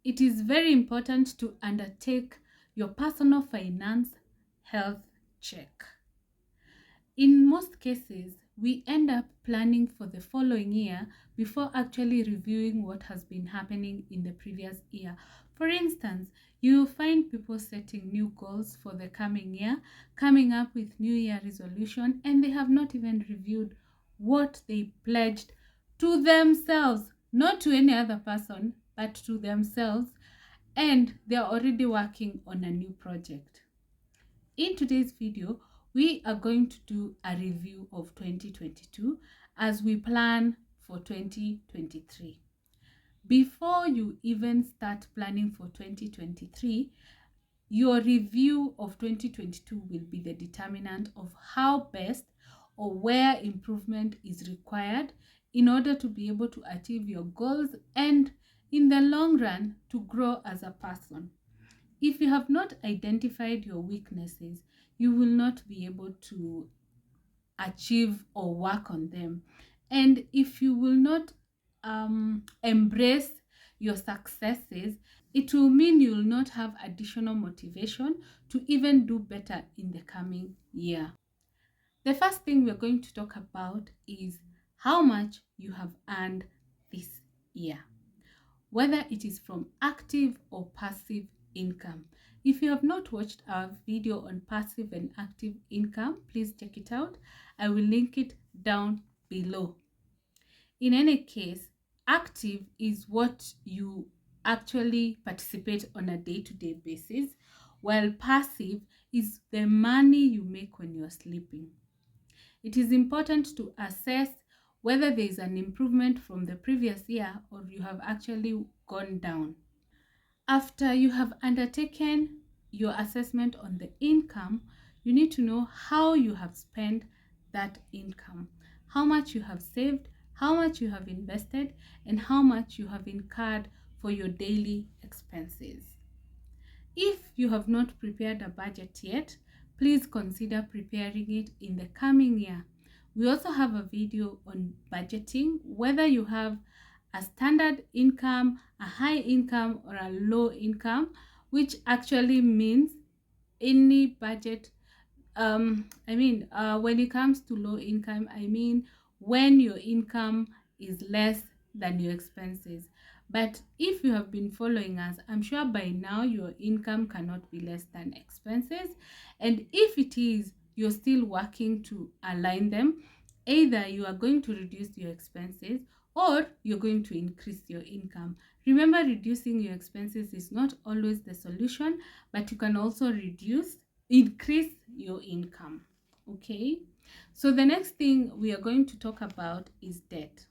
it is very important to undertake your personal finance health check. In most cases, we end up planning for the following year before actually reviewing what has been happening in the previous year. For instance, you will find people setting new goals for the coming year, coming up with New Year resolution, and they have not even reviewed what they pledged to themselves, not to any other person, but to themselves, and they're already working on a new project. In today's video, we are going to do a review of 2022 as we plan for 2023. Before you even start planning for 2023, your review of 2022 will be the determinant of how best or where improvement is required in order to be able to achieve your goals and in the long run to grow as a person. If you have not identified your weaknesses, you will not be able to achieve or work on them. And if you will not embrace your successes, it will mean you will not have additional motivation to even do better in the coming year. The first thing we're going to talk about is how much you have earned this year, whether it is from active or passive income. If you have not watched our video on passive and active income, please check it out. I will link it down below. In any case, active is what you actually participate on a day-to-day basis, while passive is the money you make when you're sleeping. It is important to assess whether there is an improvement from the previous year or you have actually gone down. After you have undertaken your assessment on the income, you need to know how you have spent that income, how much you have saved, how much you have invested, and how much you have incurred for your daily expenses. If you have not prepared a budget yet, please consider preparing it in the coming year. We also have a video on budgeting, whether you have a standard income, a high income, or a low income, which actually means any budget. When it comes to low income, I mean when your income is less than your expenses. But if you have been following us, I'm sure by now your income cannot be less than expenses. And if it is, you're still working to align them. Either you are going to reduce your expenses or you're going to increase your income. Remember, reducing your expenses is not always the solution, but you can also increase your income. Okay, so the next thing we are going to talk about is debt.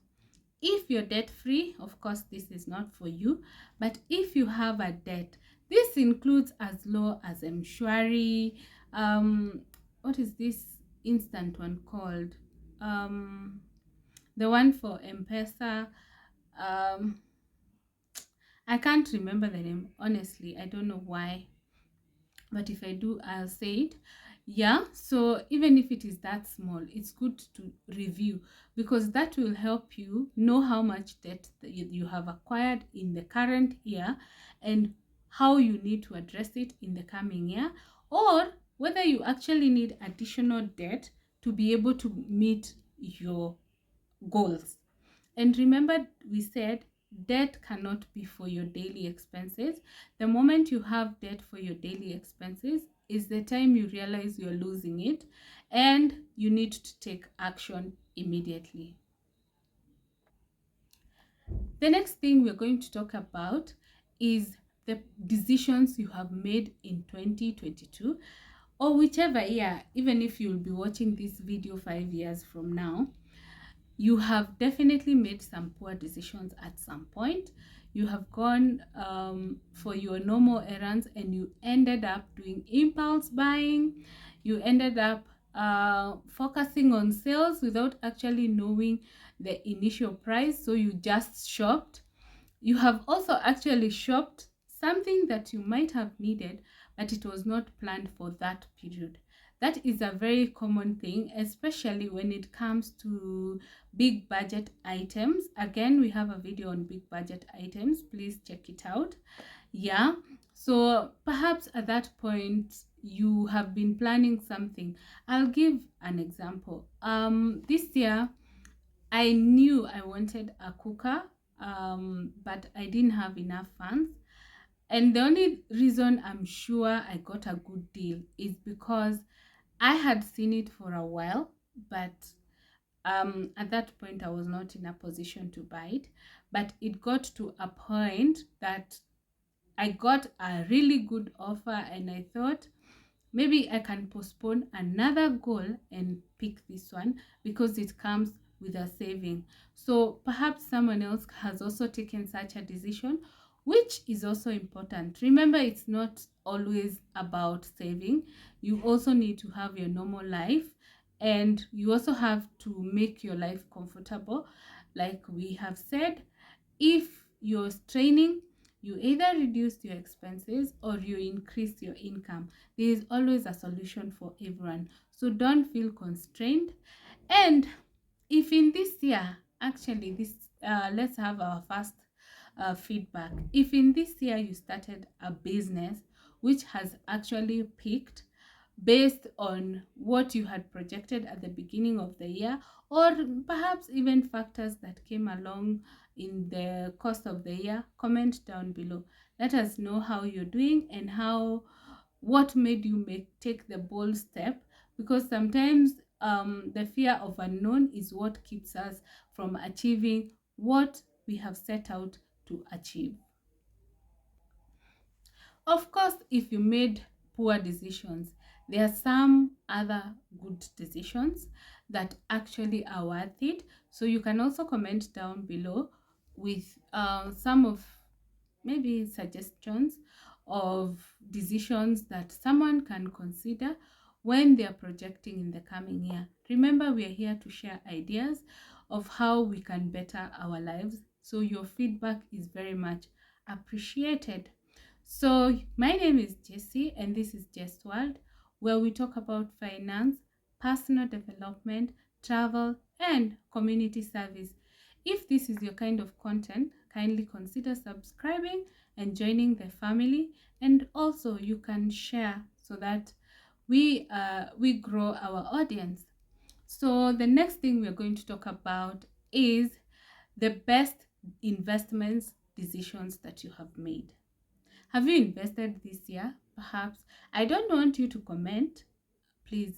If you're debt free, of course this is not for you, but if you have a debt, this includes as low as mshwari, what is this instant one called, the one for M-Pesa, I can't remember the name, honestly. I don't know why, but if I do, I'll say it. Yeah, so even if it is that small, it's good to review because that will help you know how much debt that you have acquired in the current year and how you need to address it in the coming year, or whether you actually need additional debt to be able to meet your goals. And remember, we said debt cannot be for your daily expenses. The moment you have debt for your daily expenses is the time you realize you're losing it and you need to take action immediately. The next thing we're going to talk about is the decisions you have made in 2022 or whichever year, even if you'll be watching this video 5 years from now. You have definitely made some poor decisions at some point. You have gone for your normal errands and you ended up doing impulse buying. You ended up focusing on sales without actually knowing the initial price, so you just shopped. You have also actually shopped something that you might have needed, but it was not planned for that period. That is a very common thing, especially when it comes to big budget items. Again, we have a video on big budget items. Please check it out. Yeah. So perhaps at that point you have been planning something. I'll give an example. This year I knew I wanted a cooker, but I didn't have enough funds. And the only reason I'm sure I got a good deal is because I had seen it for a while, but at that point I was not in a position to buy it. But it got to a point that I got a really good offer, and I thought maybe I can postpone another goal and pick this one because it comes with a saving. So perhaps someone else has also taken such a decision, which is also important. Remember, it's not always about saving. You also need to have your normal life, and you also have to make your life comfortable. Like we have said, if you're training, you either reduce your expenses or you increase your income. There is always a solution for everyone. So don't feel constrained. And if in this year, actually, let's have our first feedback. If in this year you started a business which has actually peaked based on what you had projected at the beginning of the year, or perhaps even factors that came along in the course of the year, comment down below. Let us know how you're doing and what made you take the bold step, because sometimes the fear of unknown is what keeps us from achieving what we have set out to achieve. Of course, if you made poor decisions, there are some other good decisions that actually are worth it. So you can also comment down below with some of maybe suggestions of decisions that someone can consider when they are projecting in the coming year. Remember, we are here to share ideas of how we can better our lives. So your feedback is very much appreciated. So my name is Jessie, and this is Jess World, where we talk about finance, personal development, travel, and community service. If this is your kind of content, kindly consider subscribing and joining the family, and also you can share so that we grow our audience. So the next thing we're going to talk about is the best investments decisions that you have made. Have you invested this year? Perhaps. I don't want you to comment. Please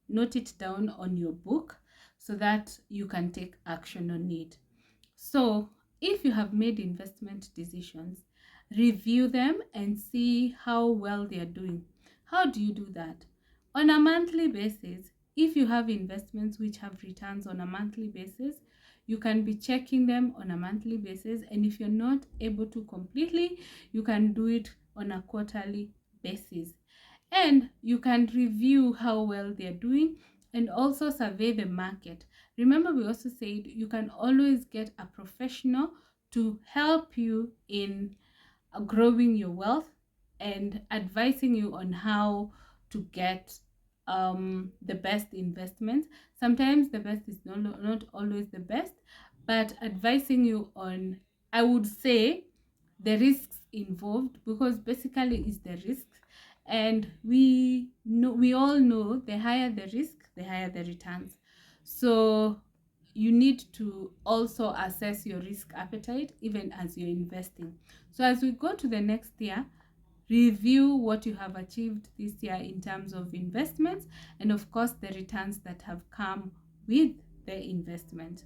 note it down on your book so that you can take action on it. So, if you have made investment decisions, review them and see how well they are doing. How do you do that? On a monthly basis, if you have investments which have returns on a monthly basis, you can be checking them on a monthly basis. And if you're not able to completely, you can do it on a quarterly basis. And you can review how well they're doing and also survey the market. Remember, we also said you can always get a professional to help you in growing your wealth and advising you on how to get the best investments. Sometimes the best is not always the best, but advising you on, I would say, the risks involved, because basically it's the risks, and we all know the higher the risk, the higher the returns. So you need to also assess your risk appetite even as you're investing. So as we go to the next year, review what you have achieved this year in terms of investments, and of course the returns that have come with the investment.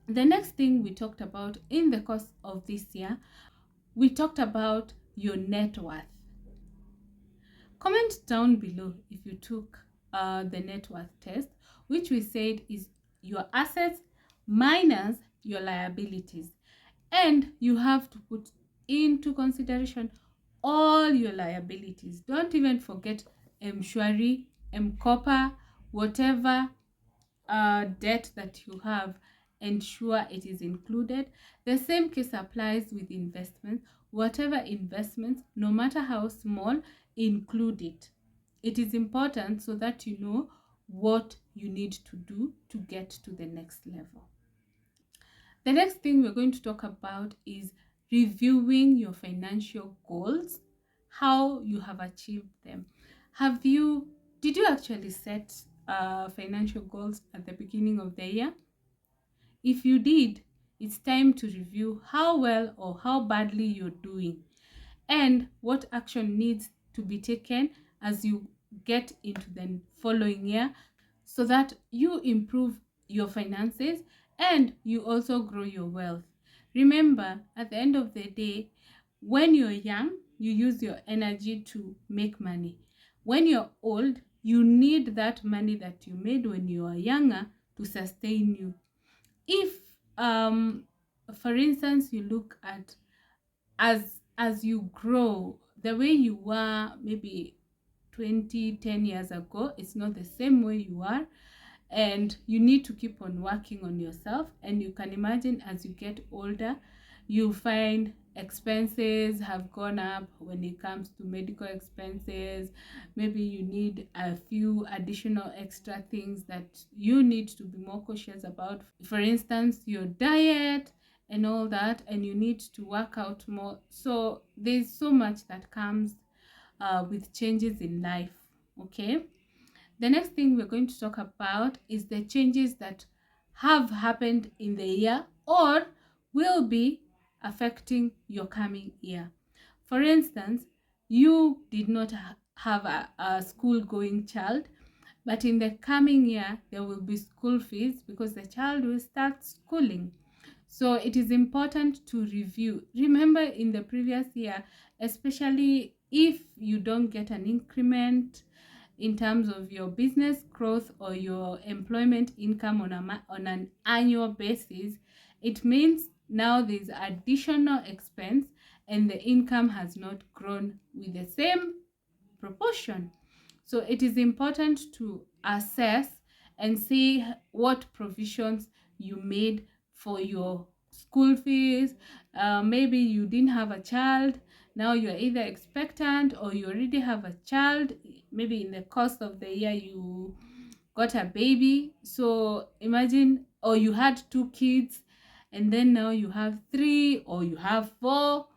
The next thing we talked about in the course of this year, we talked about your net worth. Comment down below if you took the net worth test, which we said is your assets minus your liabilities. And you have to put into consideration all your liabilities. Don't even forget M-Shwari, M-Copper, whatever debt that you have, ensure it is included. The same case applies with investments. Whatever investments, no matter how small, include it. It is important so that you know what you need to do to get to the next level. The next thing we're going to talk about is reviewing your financial goals, how you have achieved them. Did you actually set financial goals at the beginning of the year? If you did, it's time to review how well or how badly you're doing and what action needs to be taken as you get into the following year so that you improve your finances and you also grow your wealth. Remember, at the end of the day, when you're young, you use your energy to make money. When you're old, you need that money that you made when you were younger to sustain you. If, for instance, you look at as you grow, the way you were maybe 10 years ago, it's not the same way you are, and you need to keep on working on yourself. And you can imagine as you get older, you find expenses have gone up when it comes to medical expenses. Maybe you need a few additional extra things that you need to be more cautious about, for instance your diet and all that, and you need to work out more. So there's so much that comes with changes in life. Okay, the next thing we're going to talk about is the changes that have happened in the year or will be affecting your coming year. For instance, you did not have a school going child, but in the coming year there will be school fees because the child will start schooling. So it is important to review. Remember, in the previous year, especially if you don't get an increment in terms of your business growth or your employment income on an annual basis, it means now there's additional expense and the income has not grown with the same proportion. So it is important to assess and see what provisions you made for your school fees. Maybe you didn't have a child, now you're either expectant or you already have a child. Maybe in the course of the year you got a baby. So imagine, or you had 2 kids and then now you have 3 or you have 4,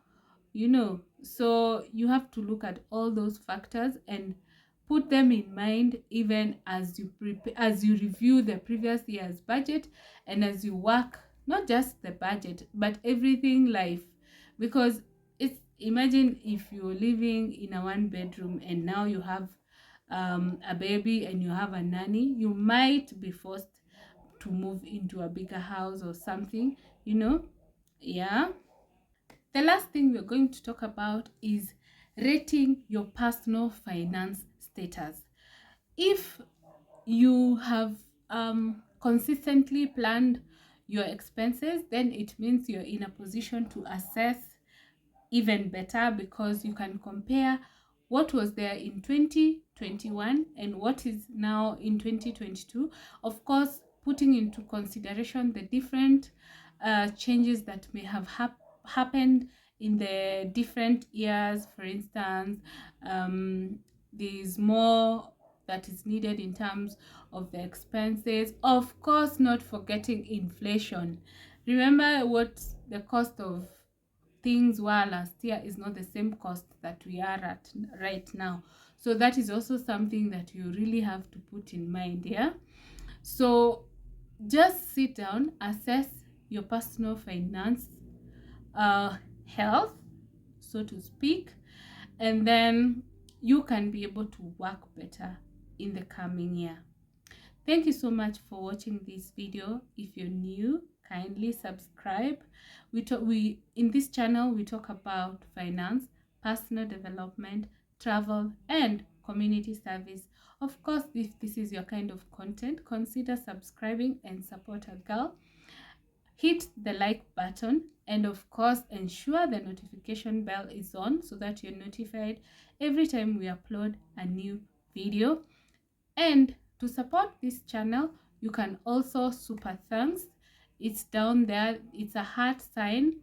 so you have to look at all those factors and put them in mind even as you review the previous year's budget and as you work not just the budget but everything life. Because imagine if you're living in a 1 bedroom and now you have a baby and you have a nanny, you might be forced to move into a bigger house or something. Yeah. The last thing we're going to talk about is rating your personal finance status. If you have consistently planned your expenses, then it means you're in a position to assess even better, because you can compare what was there in 2021 and what is now in 2022. Of course, putting into consideration the different changes that may have happened in the different years. For instance, there's more that is needed in terms of the expenses. Of course, not forgetting inflation. Remember what the cost of things were last year is not the same cost that we are at right now. So that is also something that you really have to put in mind. Yeah. So just sit down, assess your personal finance health, so to speak, and then you can be able to work better in the coming year. Thank you so much for watching this video. If you're new, kindly subscribe. In this channel we talk about finance, personal development, travel, and community service. Of course, if this is your kind of content, consider subscribing and support a girl. Hit the like button and of course ensure the notification bell is on so that you're notified every time we upload a new video. And to support this channel, you can also super thanks. It's down there. It's a heart sign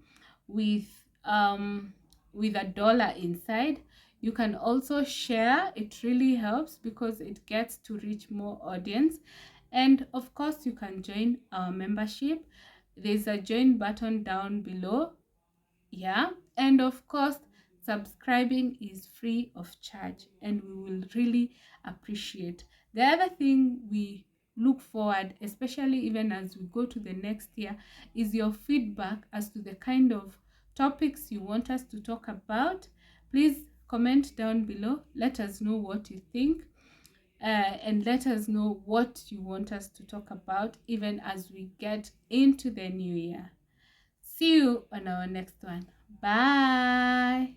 with $1 inside. You can also share. It really helps because it gets to reach more audience. And of course, you can join our membership. There's a join button down below. Yeah, and of course, subscribing is free of charge, and we will really appreciate. The other thing we look forward, especially even as we go to the next year, is your feedback as to the kind of topics you want us to talk about. Please comment down below. Let us know what you think, and let us know what you want us to talk about even as we get into the new year. See you on our next one. Bye.